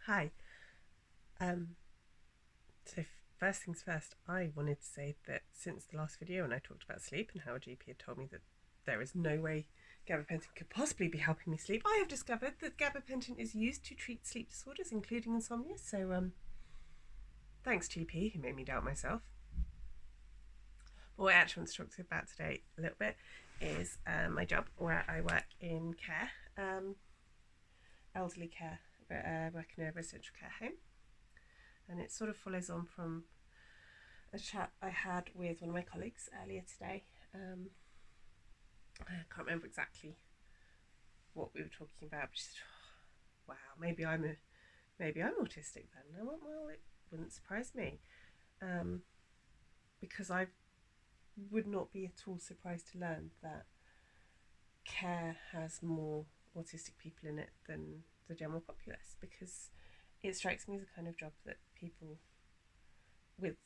Hi. Um, so first things first, I wanted to say that since the last video when I talked about sleep and how a GP had told me that there is no way gabapentin could possibly be helping me sleep, I have discovered that gabapentin is used to treat sleep disorders, including insomnia. So, thanks GP, who made me doubt myself. But what I actually want to talk to you about today a little bit is my job, where I work in care, elderly care, work in a residential care home. And it sort of follows on from a chat I had with one of my colleagues earlier today. I can't remember exactly what we were talking about, but she said, oh, "Wow, maybe I'm autistic then." And I went, "Well, it wouldn't surprise me, um, because I would not be at all surprised to learn that care has more autistic people in it than the general populace, because it strikes me as a kind of job that people with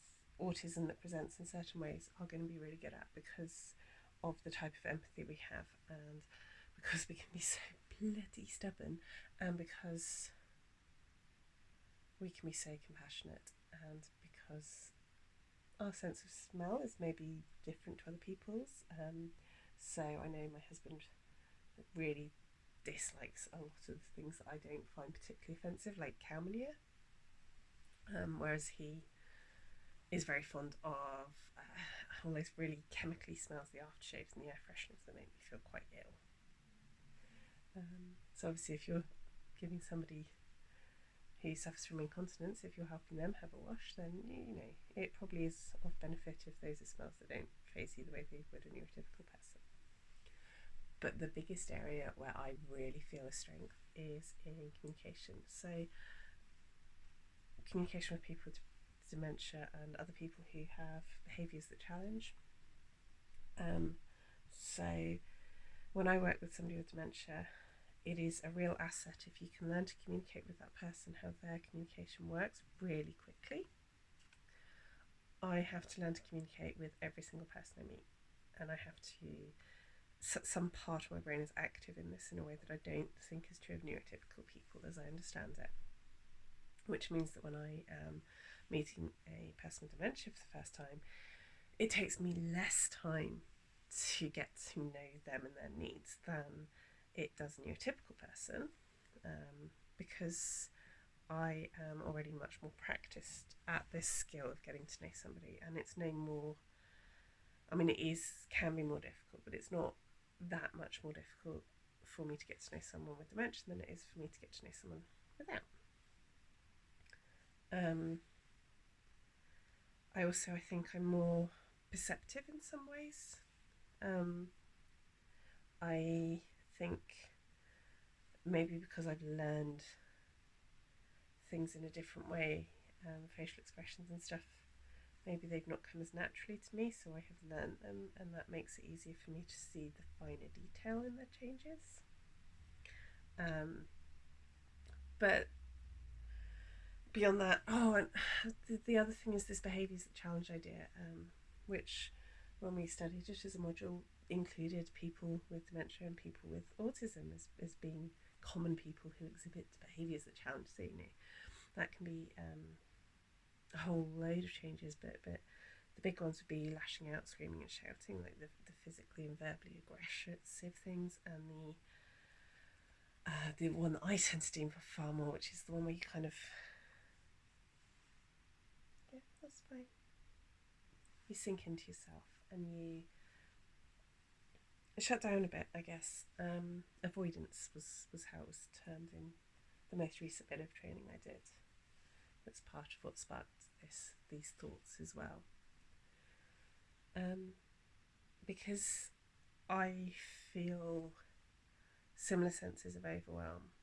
autism that presents in certain ways are going to be really good at, because of the type of empathy we have, and because we can be so bloody stubborn, and because we can be so compassionate, and because our sense of smell is maybe different to other people's. So I know my husband really dislikes a lot of things that I don't find particularly offensive, like cow manure, whereas he is very fond of all those really chemically smells, the aftershaves and the air fresheners that make me feel quite ill. So obviously, if you're giving somebody who suffers from incontinence, if you're helping them have a wash, then it probably is of benefit if those are smells that don't phase you the way they would a neurotypical person. But the biggest area where I really feel a strength is in communication. So communication with people with dementia and other people who have behaviours that challenge. So when I work with somebody with dementia, it is a real asset if you can learn to communicate with that person how their communication works really quickly. I have to learn to communicate with every single person I meet, and I have to, some part of my brain is active in this in a way that I don't think is true of neurotypical people as I understand it, which means that when I am meeting a person with dementia for the first time, it takes me less time to get to know them and their needs than it does a neurotypical person, because I am already much more practiced at this skill of getting to know somebody, and it's no more. I mean, can be more difficult, but it's not that much more difficult for me to get to know someone with dementia than it is for me to get to know someone without. I think I'm more perceptive in some ways. I think maybe because I've learned things in a different way, facial expressions and stuff, maybe they've not come as naturally to me, so I have learned them, and that makes it easier for me to see the finer detail in their changes. But beyond that, and the other thing is this behaviours that challenge idea, which when we studied it as a module included people with dementia and people with autism as being common people who exhibit behaviours that challenge. So that can be a whole load of changes, but the big ones would be lashing out, screaming and shouting, like the physically and verbally aggressive things, and the one that I tend to do far more, which is the one where you kind of, yeah, that's fine, you sink into yourself and you shut down a bit, I guess. Avoidance was how it was termed in the most recent bit of training I did. That's part of what sparked these thoughts as well. Because I feel similar senses of overwhelm.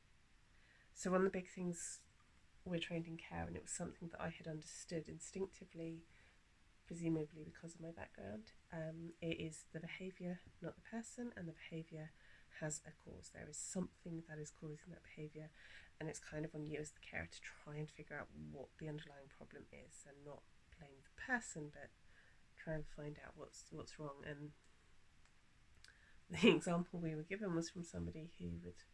So one of the big things, we're trained in care, and it was something that I had understood instinctively, presumably because of my background. It is the behaviour, not the person, and the behaviour has a cause. There is something that is causing that behaviour, and it's kind of on you as the carer to try and figure out what the underlying problem is, and not blame the person, but try and find out what's wrong. And the example we were given was from somebody who would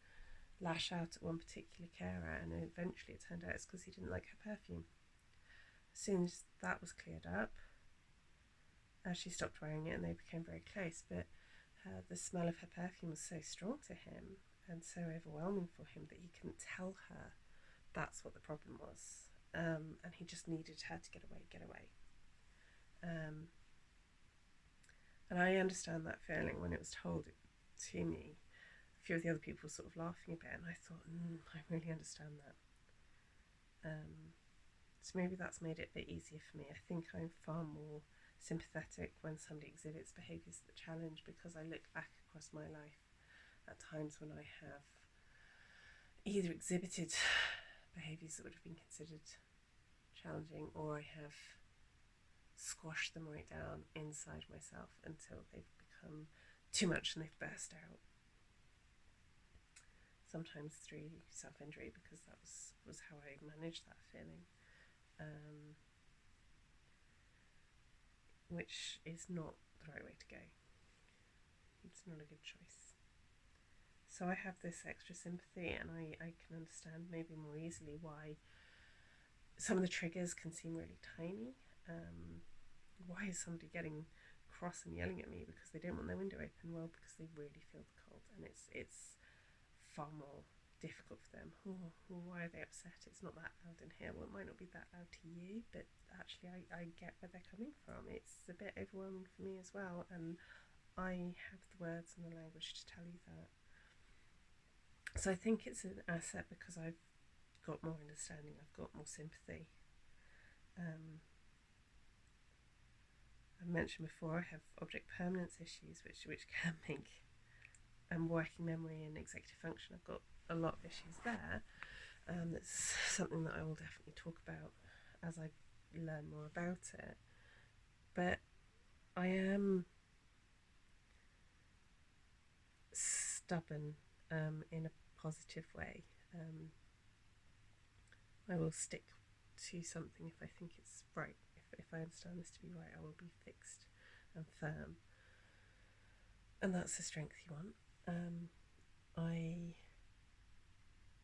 lash out at one particular carer, and eventually it turned out it's because he didn't like her perfume. As soon as that was cleared up, she stopped wearing it and they became very close, but the smell of her perfume was so strong to him and so overwhelming for him that he couldn't tell her that's what the problem was. And he just needed her to get away. And I understand that feeling when it was told to me. A few of the other people were sort of laughing a bit, and I thought, I really understand that. So maybe that's made it a bit easier for me. I think I'm far more sympathetic when somebody exhibits behaviours that challenge, because I look back across my life at times when I have either exhibited behaviours that would have been considered challenging, or I have squashed them right down inside myself until they've become too much and they've burst out. Sometimes through self-injury, because that was how I managed that feeling, which is not the right way to go. It's not a good choice. So I have this extra sympathy, and I can understand maybe more easily why some of the triggers can seem really tiny. Why is somebody getting cross and yelling at me because they don't want their window open? Well, because they really feel the cold, and it's far more difficult for them. Why are they upset? It's not that loud in here. Well, it might not be that loud to you, but actually I get where they're coming from. It's a bit overwhelming for me as well, and I have the words and the language to tell you that. So I think it's an asset because I've got more understanding, I've got more sympathy. I mentioned before I have object permanence issues, which can make working memory and executive function. I've got a lot of issues there. That's something that I will definitely talk about as I learn more about it. But I am stubborn in a positive way. I will stick to something if I think it's right. If I understand this to be right, I will be fixed and firm. And that's the strength you want. I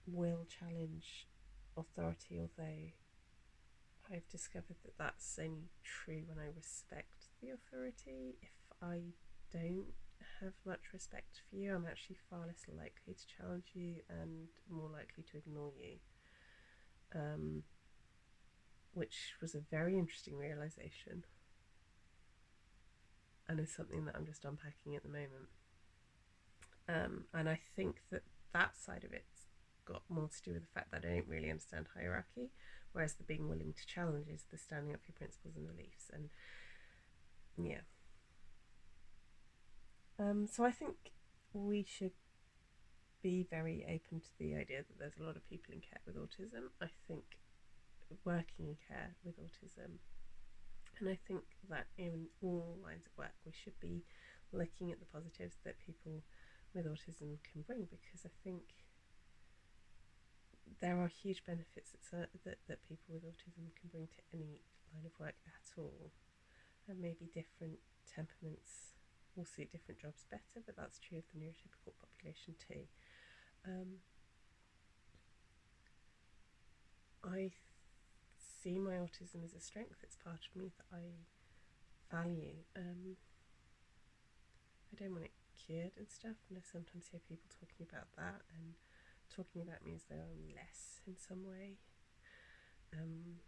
will challenge authority, although I've discovered that that's only true when I respect the authority. If I don't have much respect for you, I'm actually far less likely to challenge you and more likely to ignore you. Which was a very interesting realisation, and is something that I'm just unpacking at the moment. And I think that side of it's got more to do with the fact that I don't really understand hierarchy, whereas the being willing to challenge is the standing up for your principles and beliefs. And yeah. So I think we should be very open to the idea that there's a lot of people in care with autism. I think working in care with autism, and I think that in all lines of work we should be looking at the positives that people with autism can bring, because I think there are huge benefits that people with autism can bring to any line of work at all. And maybe different temperaments will suit different jobs better, but that's true of the neurotypical population too. I see my autism as a strength. It's part of me that I value. I don't want it cured and stuff, and I sometimes hear people talking about that and talking about me as though I'm less in some way. And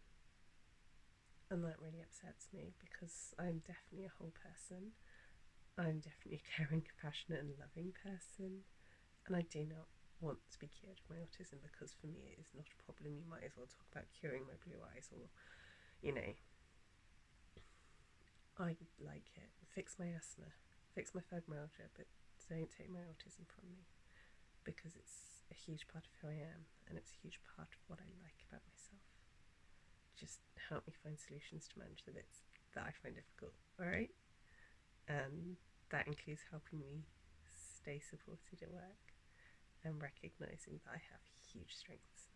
that really upsets me, because I'm definitely a whole person. I'm definitely a caring, compassionate and loving person, and I do not want to be cured of my autism, because for me it is not a problem. You might as well talk about curing my blue eyes, or I like it. Fix my asthma, fix my fibromyalgia, but don't take my autism from me, because it's a huge part of who I am, and it's a huge part of what I like about myself. Just help me find solutions to manage the bits that I find difficult, alright? And that includes helping me stay supported at work and recognising that I have huge strengths